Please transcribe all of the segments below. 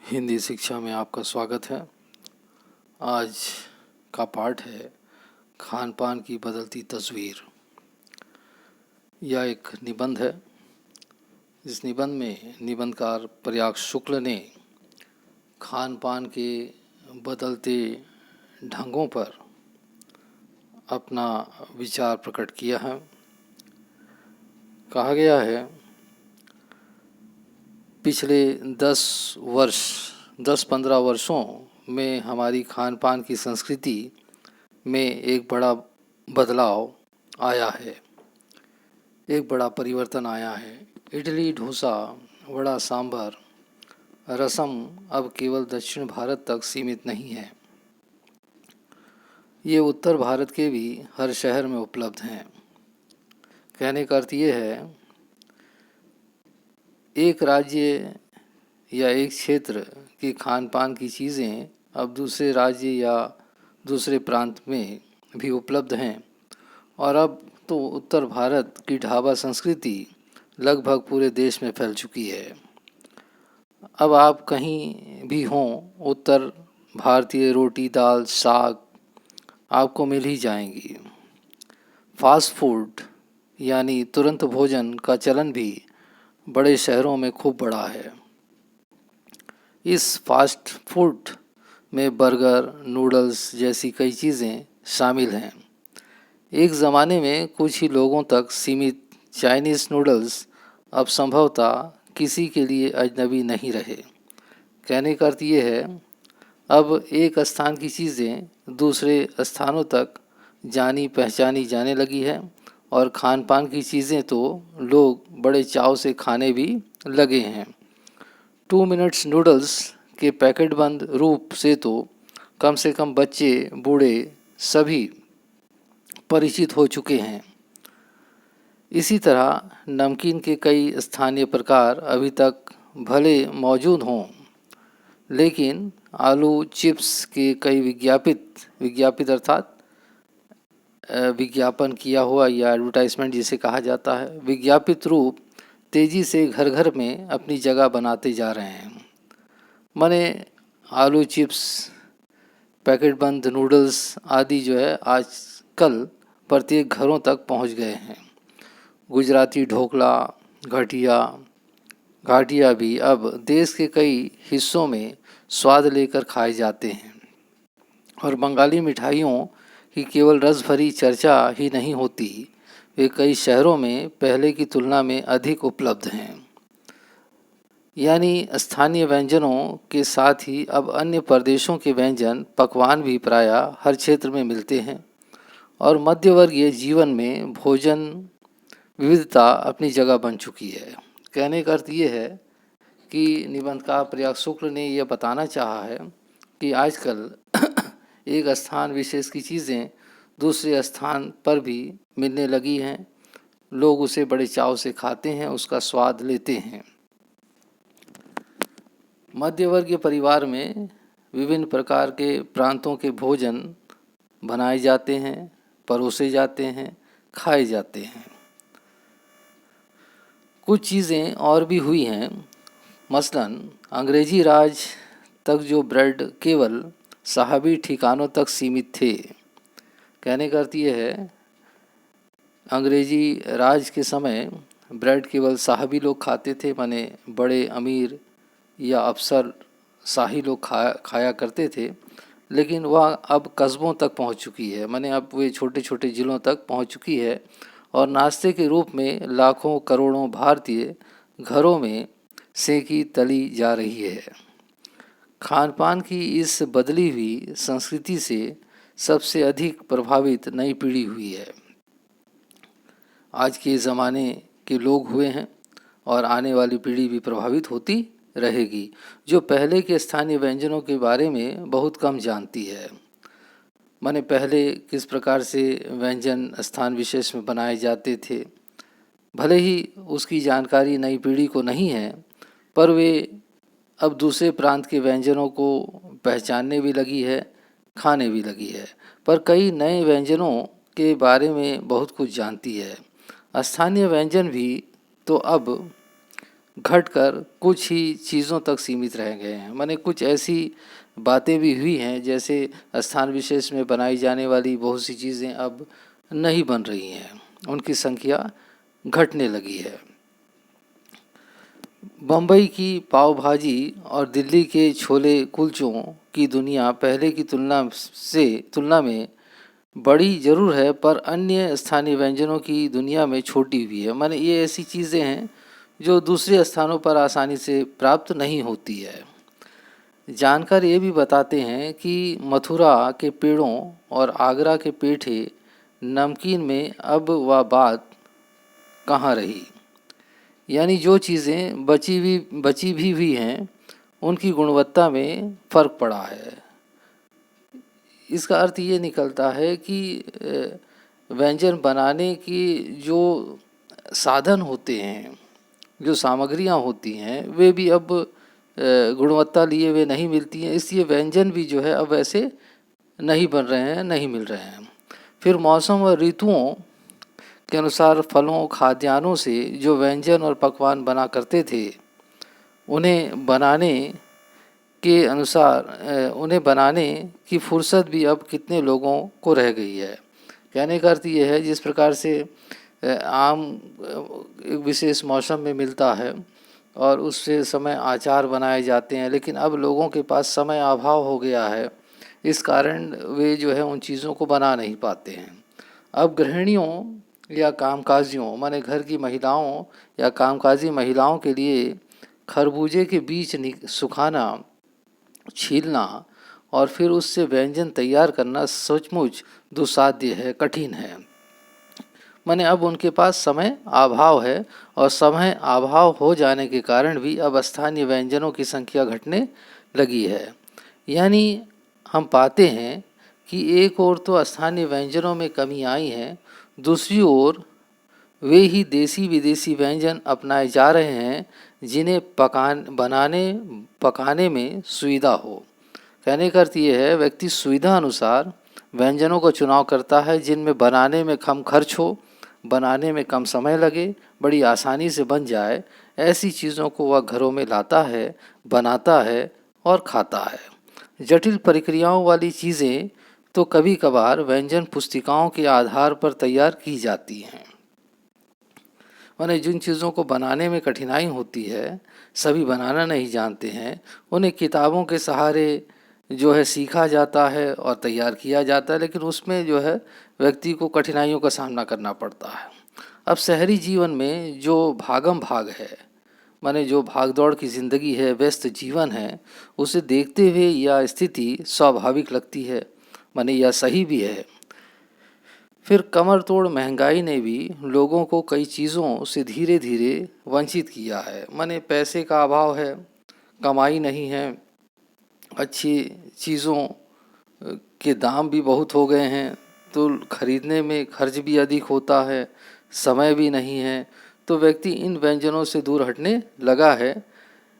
हिंदी शिक्षा में आपका स्वागत है। आज का पाठ है खान पान की बदलती तस्वीर। यह एक निबंध है। इस निबंध में निबंधकार प्रयाग शुक्ल ने खान पान के बदलते ढंगों पर अपना विचार प्रकट किया है। कहा गया है, पिछले 10-15 वर्षों में हमारी खान पान की संस्कृति में एक बड़ा बदलाव आया है, एक बड़ा परिवर्तन आया है। इडली, डोसा, वड़ा, सांभर, रसम अब केवल दक्षिण भारत तक सीमित नहीं है। ये उत्तर भारत के भी हर शहर में उपलब्ध हैं। कहने का अर्थ ये है, एक राज्य या एक क्षेत्र की खान पान की चीज़ें अब दूसरे राज्य या दूसरे प्रांत में भी उपलब्ध हैं और अब तो उत्तर भारत की ढाबा संस्कृति लगभग पूरे देश में फैल चुकी है। अब आप कहीं भी हों, उत्तर भारतीय रोटी, दाल, साग आपको मिल ही जाएंगी। फास्ट फूड यानी तुरंत भोजन का चलन भी बड़े शहरों में खूब बढ़ा है। इस फास्ट फूड में बर्गर, नूडल्स जैसी कई चीज़ें शामिल हैं। एक ज़माने में कुछ ही लोगों तक सीमित चाइनीज़ नूडल्स अब संभवतः किसी के लिए अजनबी नहीं रहे। कहने का अर्थ ये है, अब एक स्थान की चीज़ें दूसरे स्थानों तक जानी पहचानी जाने लगी है और खान पान की चीज़ें तो लोग बड़े चाव से खाने भी लगे हैं। 2 मिनट्स नूडल्स के पैकेट बंद रूप से तो कम से कम बच्चे, बूढ़े सभी परिचित हो चुके हैं। इसी तरह नमकीन के कई स्थानीय प्रकार अभी तक भले मौजूद हों, लेकिन आलू चिप्स के कई विज्ञापित अर्थात विज्ञापन किया हुआ या एडवर्टाइजमेंट जिसे कहा जाता है, विज्ञापित रूप तेज़ी से घर घर में अपनी जगह बनाते जा रहे हैं। माने आलू चिप्स, पैकेट बंद नूडल्स आदि जो है आजकल प्रत्येक घरों तक पहुंच गए हैं। गुजराती ढोकला, घाटिया भी अब देश के कई हिस्सों में स्वाद लेकर खाए जाते हैं और बंगाली मिठाइयों की केवल रस भरी चर्चा ही नहीं होती, वे कई शहरों में पहले की तुलना में अधिक उपलब्ध हैं। यानी स्थानीय व्यंजनों के साथ ही अब अन्य प्रदेशों के व्यंजन पकवान भी प्रायः हर क्षेत्र में मिलते हैं और मध्यवर्गीय जीवन में भोजन विविधता अपनी जगह बन चुकी है। कहने का अर्थ ये है कि निबंधकार प्रयाग शुक्ल ने यह बताना चाहा है कि आजकल एक स्थान विशेष की चीज़ें दूसरे स्थान पर भी मिलने लगी हैं। लोग उसे बड़े चाव से खाते हैं, उसका स्वाद लेते हैं। मध्यवर्गीय परिवार में विभिन्न प्रकार के प्रांतों के भोजन बनाए जाते हैं, परोसे जाते हैं, खाए जाते हैं। कुछ चीज़ें और भी हुई हैं। मसलन अंग्रेजी राज तक जो ब्रेड केवल साहबी ठिकानों तक सीमित थे। कहने का अर्थ ये है, अंग्रेजी राज के समय ब्रेड केवल साहबी लोग खाते थे, माने बड़े अमीर या अफसर शाही लोग खाया करते थे। लेकिन वह अब कस्बों तक पहुंच चुकी है, माने अब वे छोटे छोटे ज़िलों तक पहुंच चुकी है और नाश्ते के रूप में लाखों करोड़ों भारतीय घरों में सेकी तली जा रही है। खान पान की इस बदली हुई संस्कृति से सबसे अधिक प्रभावित नई पीढ़ी हुई है। आज के ज़माने के लोग हुए हैं और आने वाली पीढ़ी भी प्रभावित होती रहेगी, जो पहले के स्थानीय व्यंजनों के बारे में बहुत कम जानती है। माने पहले किस प्रकार से व्यंजन स्थान विशेष में बनाए जाते थे, भले ही उसकी जानकारी नई पीढ़ी को नहीं है, पर वे अब दूसरे प्रांत के व्यंजनों को पहचानने भी लगी है, खाने भी लगी है। पर कई नए व्यंजनों के बारे में बहुत कुछ जानती है। स्थानीय व्यंजन भी तो अब घटकर कुछ ही चीज़ों तक सीमित रह गए हैं। माने कुछ ऐसी बातें भी हुई हैं जैसे स्थान विशेष में बनाई जाने वाली बहुत सी चीज़ें अब नहीं बन रही हैं, उनकी संख्या घटने लगी है। बम्बई की पाव भाजी और दिल्ली के छोले कुलचों की दुनिया पहले की तुलना में बड़ी ज़रूर है, पर अन्य स्थानीय व्यंजनों की दुनिया में छोटी हुई है। माने ये ऐसी चीज़ें हैं जो दूसरे स्थानों पर आसानी से प्राप्त नहीं होती है। जानकार ये भी बताते हैं कि मथुरा के पेड़ों और आगरा के पेठे नमकीन में अब वह बात कहाँ रही। यानी जो चीज़ें बची भी हुई हैं उनकी गुणवत्ता में फ़र्क पड़ा है। इसका अर्थ ये निकलता है कि व्यंजन बनाने की जो साधन होते हैं, जो सामग्रियां होती हैं, वे भी अब गुणवत्ता लिए वे नहीं मिलती हैं, इसलिए व्यंजन भी जो है अब ऐसे नहीं बन रहे हैं, नहीं मिल रहे हैं। फिर मौसम और ऋतुओं के अनुसार फलों खाद्यान्नों से जो व्यंजन और पकवान बना करते थे, उन्हें बनाने की फुर्सत भी अब कितने लोगों को रह गई है। कहने का अर्थ ये है, जिस प्रकार से आम एक विशेष मौसम में मिलता है और उससे समय अचार बनाए जाते हैं, लेकिन अब लोगों के पास समय अभाव हो गया है, इस कारण वे जो है उन चीज़ों को बना नहीं पाते हैं। अब गृहिणियों या कामकाजियों माने घर की महिलाओं या कामकाजी महिलाओं के लिए खरबूजे के बीज सुखाना, छीलना और फिर उससे व्यंजन तैयार करना सचमुच दुस्साध्य है, कठिन है। माने अब उनके पास समय अभाव है और समय अभाव हो जाने के कारण भी अब स्थानीय व्यंजनों की संख्या घटने लगी है। यानी हम पाते हैं कि एक ओर तो स्थानीय व्यंजनों में कमी आई है, दूसरी ओर वे ही देसी विदेशी व्यंजन अपनाए जा रहे हैं जिन्हें पकाने में सुविधा हो। कहने का अर्थ ये है, व्यक्ति सुविधा अनुसार व्यंजनों का चुनाव करता है जिनमें बनाने में कम खर्च हो, बनाने में कम समय लगे, बड़ी आसानी से बन जाए। ऐसी चीज़ों को वह घरों में लाता है, बनाता है और खाता है। जटिल प्रक्रियाओं वाली चीज़ें तो कभी कभार व्यंजन पुस्तिकाओं के आधार पर तैयार की जाती हैं। माने जिन चीज़ों को बनाने में कठिनाई होती है, सभी बनाना नहीं जानते हैं, उन्हें किताबों के सहारे जो है सीखा जाता है और तैयार किया जाता है, लेकिन उसमें जो है व्यक्ति को कठिनाइयों का सामना करना पड़ता है। अब शहरी जीवन में जो भागम भाग है, माने जो भागदौड़ की ज़िंदगी है, व्यस्त जीवन है, उसे देखते हुए यह स्थिति स्वाभाविक लगती है, माने यह सही भी है। फिर कमर तोड़ महंगाई ने भी लोगों को कई चीज़ों से धीरे धीरे वंचित किया है। माने पैसे का अभाव है, कमाई नहीं है, अच्छी चीज़ों के दाम भी बहुत हो गए हैं, तो खरीदने में खर्च भी अधिक होता है, समय भी नहीं है, तो व्यक्ति इन व्यंजनों से दूर हटने लगा है।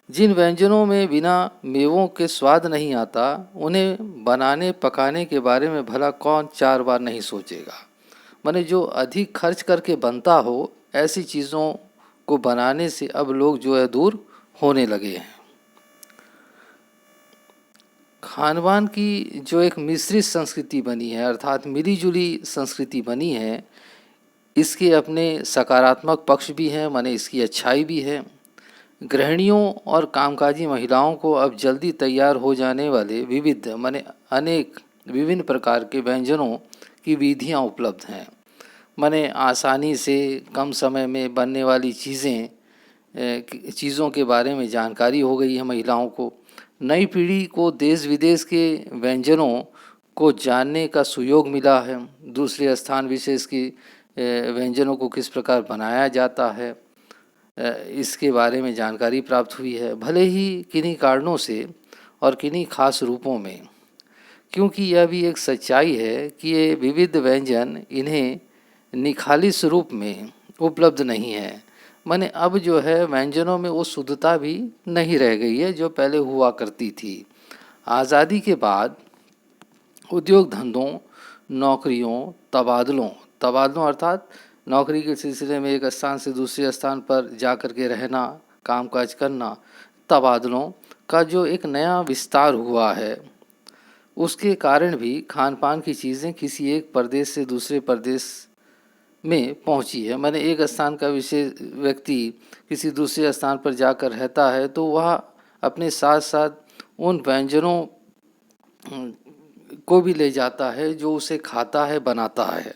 जिन व्यंजनों में बिना मेवों के स्वाद नहीं आता, उन्हें बनाने पकाने के बारे में भला कौन 4 बार नहीं सोचेगा। माने जो अधिक खर्च करके बनता हो, ऐसी चीज़ों को बनाने से अब लोग जो है दूर होने लगे हैं। खानपान की जो एक मिश्रित संस्कृति बनी है, अर्थात मिली-जुली संस्कृति बनी है, इसके अपने सकारात्मक पक्ष भी हैं, माने इसकी अच्छाई भी है। गृहिणियों और कामकाजी महिलाओं को अब जल्दी तैयार हो जाने वाले विभिन्न प्रकार के व्यंजनों की विधियां उपलब्ध हैं। माने आसानी से कम समय में बनने वाली चीज़ों के बारे में जानकारी हो गई है महिलाओं को। नई पीढ़ी को देश विदेश के व्यंजनों को जानने का सुयोग मिला है। दूसरे स्थान विशेष की व्यंजनों को किस प्रकार बनाया जाता है, इसके बारे में जानकारी प्राप्त हुई है, भले ही किन्हीं कारणों से और किन्हीं खास रूपों में। क्योंकि यह भी एक सच्चाई है कि ये विविध व्यंजन इन्हें निखालिस रूप में उपलब्ध नहीं है। माने अब जो है व्यंजनों में वो शुद्धता भी नहीं रह गई है जो पहले हुआ करती थी। आज़ादी के बाद उद्योग धंधों, नौकरियों, तबादलों अर्थात नौकरी के सिलसिले में एक स्थान से दूसरे स्थान पर जा कर के रहना, कामकाज करना, तबादलों का जो एक नया विस्तार हुआ है, उसके कारण भी खान पान की चीज़ें किसी एक प्रदेश से दूसरे प्रदेश में पहुंची है। माने एक स्थान का विशेष व्यक्ति किसी दूसरे स्थान पर जाकर रहता है तो वह अपने साथ साथ उन व्यंजनों को भी ले जाता है जो उसे खाता है, बनाता है।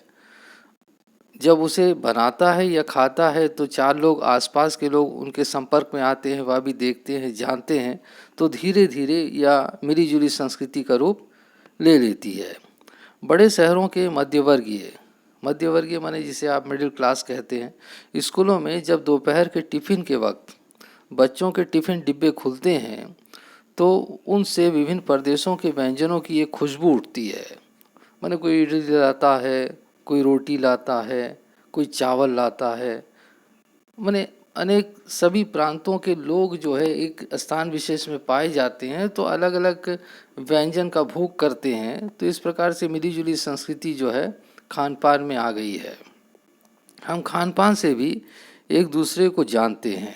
जब उसे बनाता है या खाता है तो चार लोग, आसपास के लोग उनके संपर्क में आते हैं, वह भी देखते हैं, जानते हैं, तो धीरे धीरे या मिलीजुली संस्कृति का रूप ले लेती है। बड़े शहरों के मध्यवर्गीय माने जिसे आप मिडिल क्लास कहते हैं, स्कूलों में जब दोपहर के टिफ़िन के वक्त बच्चों के टिफ़िन डिब्बे खुलते हैं तो उनसे विभिन्न प्रदेशों के व्यंजनों की एक खुशबू उठती है। माने कोई इडली लाता है, कोई रोटी लाता है, कोई चावल लाता है। माने अनेक सभी प्रांतों के लोग जो है एक स्थान विशेष में पाए जाते हैं तो अलग अलग व्यंजन का भोग करते हैं। तो इस प्रकार से मिलीजुली संस्कृति जो है खान पान में आ गई है। हम खान पान से भी एक दूसरे को जानते हैं।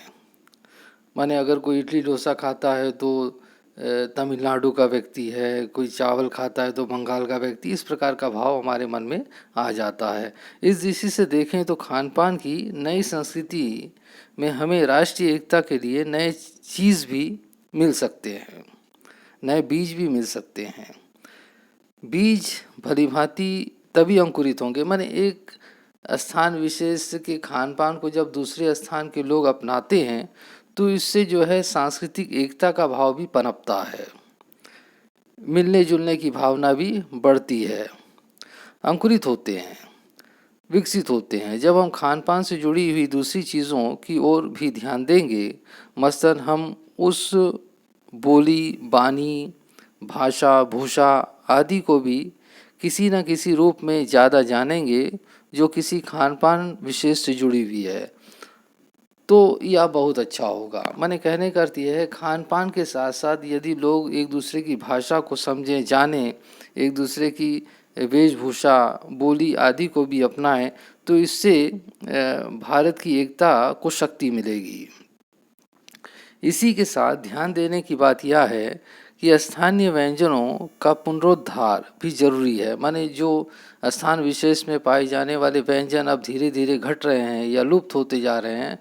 माने अगर कोई इडली डोसा खाता है तो तमिलनाडु का व्यक्ति है, कोई चावल खाता है तो बंगाल का व्यक्ति, इस प्रकार का भाव हमारे मन में आ जाता है। इस दृष्टि से देखें तो खान पान की नई संस्कृति में हमें राष्ट्रीय एकता के लिए नए चीज़ भी मिल सकते हैं, नए बीज भी मिल सकते हैं। बीज भलीभांति तभी अंकुरित होंगे, माने एक स्थान विशेष के खान पान को जब दूसरे स्थान के लोग अपनाते हैं तो इससे जो है सांस्कृतिक एकता का भाव भी पनपता है, मिलने जुलने की भावना भी बढ़ती है, अंकुरित होते हैं, विकसित होते हैं। जब हम खान पान से जुड़ी हुई दूसरी चीज़ों की ओर भी ध्यान देंगे, मसलन हम उस बोली, बानी, भाषा, भूषा आदि को भी किसी न किसी रूप में ज़्यादा जानेंगे जो किसी खान पान विशेष से जुड़ी हुई है, तो यह बहुत अच्छा होगा। मैंने कहने का अर्थ यह है, खान पान के साथ साथ यदि लोग एक दूसरे की भाषा को समझें, जानें, एक दूसरे की वेशभूषा, बोली आदि को भी अपनाएं, तो इससे भारत की एकता को शक्ति मिलेगी। इसी के साथ ध्यान देने की बात यह है कि स्थानीय व्यंजनों का पुनरुद्धार भी जरूरी है। माने जो स्थान विशेष में पाए जाने वाले व्यंजन अब धीरे धीरे घट रहे हैं या लुप्त होते जा रहे हैं,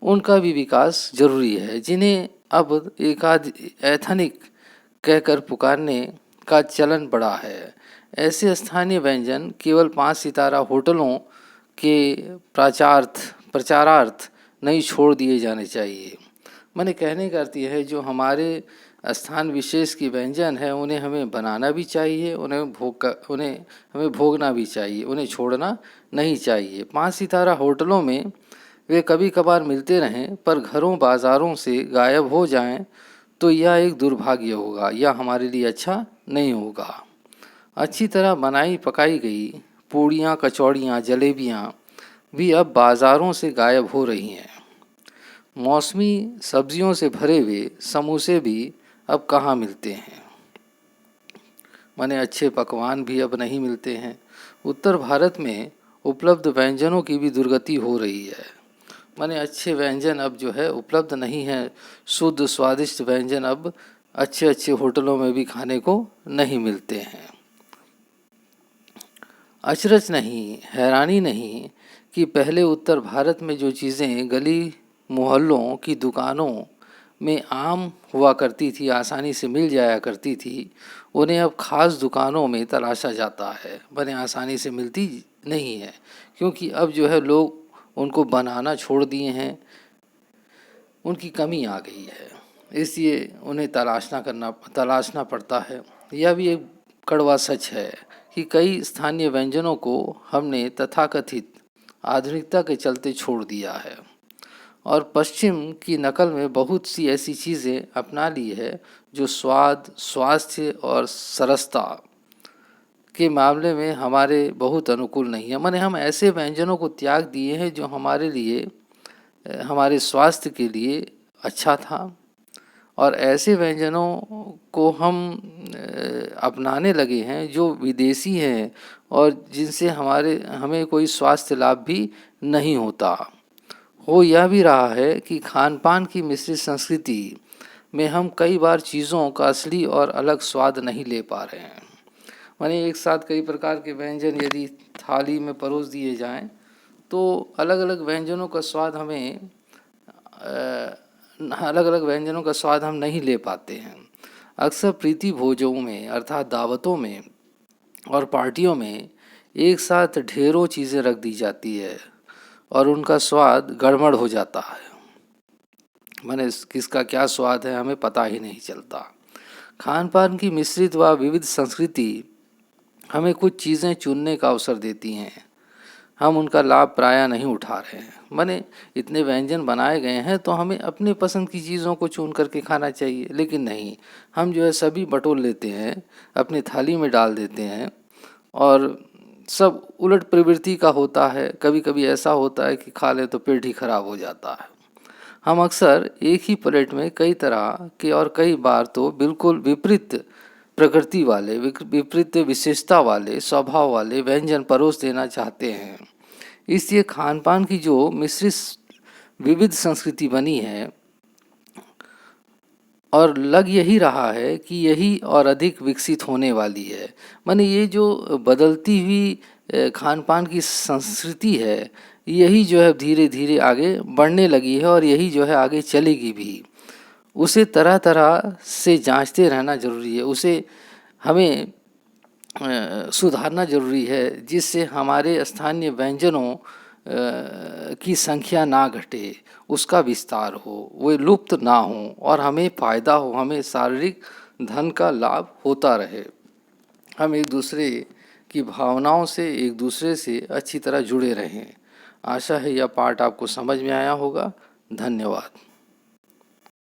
उनका भी विकास जरूरी है, जिन्हें अब एकाध एथनिक कहकर पुकारने का चलन बढ़ा है। ऐसे स्थानीय व्यंजन केवल 5 सितारा होटलों के प्रचारार्थ नहीं छोड़ दिए जाने चाहिए। मैंने कहने का अर्थ यह है, जो हमारे स्थान विशेष की व्यंजन है उन्हें हमें बनाना भी चाहिए, उन्हें हमें भोगना भी चाहिए, उन्हें छोड़ना नहीं चाहिए। 5 सितारा होटलों में वे कभी कभार मिलते रहें, पर घरों बाज़ारों से गायब हो जाएं तो यह एक दुर्भाग्य होगा, यह हमारे लिए अच्छा नहीं होगा। अच्छी तरह बनाई पकाई गई पूड़ियाँ, कचौड़ियाँ, जलेबियाँ भी अब बाज़ारों से गायब हो रही हैं। मौसमी सब्जियों से भरे हुए समोसे भी अब कहाँ मिलते हैं। माने अच्छे पकवान भी अब नहीं मिलते हैं। उत्तर भारत में उपलब्ध व्यंजनों की भी दुर्गति हो रही है। माने अच्छे व्यंजन अब जो है उपलब्ध नहीं है। शुद्ध स्वादिष्ट व्यंजन अब अच्छे अच्छे होटलों में भी खाने को नहीं मिलते हैं। अचरज नहीं, हैरानी नहीं कि पहले उत्तर भारत में जो चीज़ें गली मोहल्लों की दुकानों में आम हुआ करती थी, आसानी से मिल जाया करती थी, उन्हें अब खास दुकानों में तलाशा जाता है। बने आसानी से मिलती नहीं है, क्योंकि अब जो है लोग उनको बनाना छोड़ दिए हैं, उनकी कमी आ गई है, इसलिए उन्हें तलाशना पड़ता है। यह भी एक कड़वा सच है कि कई स्थानीय व्यंजनों को हमने तथाकथित आधुनिकता के चलते छोड़ दिया है और पश्चिम की नकल में बहुत सी ऐसी चीज़ें अपना ली है जो स्वाद, स्वास्थ्य और सरसता के मामले में हमारे बहुत अनुकूल नहीं है। माने हम ऐसे व्यंजनों को त्याग दिए हैं जो हमारे लिए, हमारे स्वास्थ्य के लिए अच्छा था, और ऐसे व्यंजनों को हम अपनाने लगे हैं जो विदेशी हैं और जिनसे हमें कोई स्वास्थ्य लाभ भी नहीं होता। हो यह भी रहा है कि खान पान की मिश्रित संस्कृति में हम कई बार चीज़ों का असली और अलग स्वाद नहीं ले पा रहे हैं। माने एक साथ कई प्रकार के व्यंजन यदि थाली में परोस दिए जाएं तो अलग अलग व्यंजनों का स्वाद हमें अलग अलग व्यंजनों का स्वाद हम नहीं ले पाते हैं। अक्सर प्रीति भोजों में अर्थात दावतों में और पार्टियों में एक साथ ढेरों चीज़ें रख दी जाती है और उनका स्वाद गड़बड़ हो जाता है। माने किसका क्या स्वाद है हमें पता ही नहीं चलता। खान पान की मिश्रित व विविध संस्कृति हमें कुछ चीज़ें चुनने का अवसर देती हैं, हम उनका लाभ प्रायः नहीं उठा रहे हैं। माने इतने व्यंजन बनाए गए हैं तो हमें अपने पसंद की चीज़ों को चुन करके खाना चाहिए, लेकिन नहीं, हम जो है सभी बटोर लेते हैं, अपनी थाली में डाल देते हैं और सब उलट प्रवृत्ति का होता है। कभी कभी ऐसा होता है कि खा ले तो पेट ही खराब हो जाता है। हम अक्सर एक ही प्लेट में कई तरह के और कई बार तो बिल्कुल विपरीत प्रकृति वाले, विपरीत विशेषता वाले, स्वभाव वाले व्यंजन परोस देना चाहते हैं। इसलिए खान पान की जो मिश्रित विविध संस्कृति बनी है और लग यही रहा है कि यही और अधिक विकसित होने वाली है। माने ये जो बदलती हुई खान पान की संस्कृति है, यही जो है धीरे धीरे आगे बढ़ने लगी है और यही जो है आगे चलेगी भी। उसे तरह तरह से जांचते रहना जरूरी है, उसे हमें सुधारना जरूरी है, जिससे हमारे स्थानीय व्यंजनों की संख्या ना घटे, उसका विस्तार हो, वे लुप्त ना हो और हमें फ़ायदा हो, हमें शारीरिक धन का लाभ होता रहे। हम एक दूसरे की भावनाओं से एक दूसरे से अच्छी तरह जुड़े रहें। आशा है यह पाठ आपको समझ में आया होगा। धन्यवाद।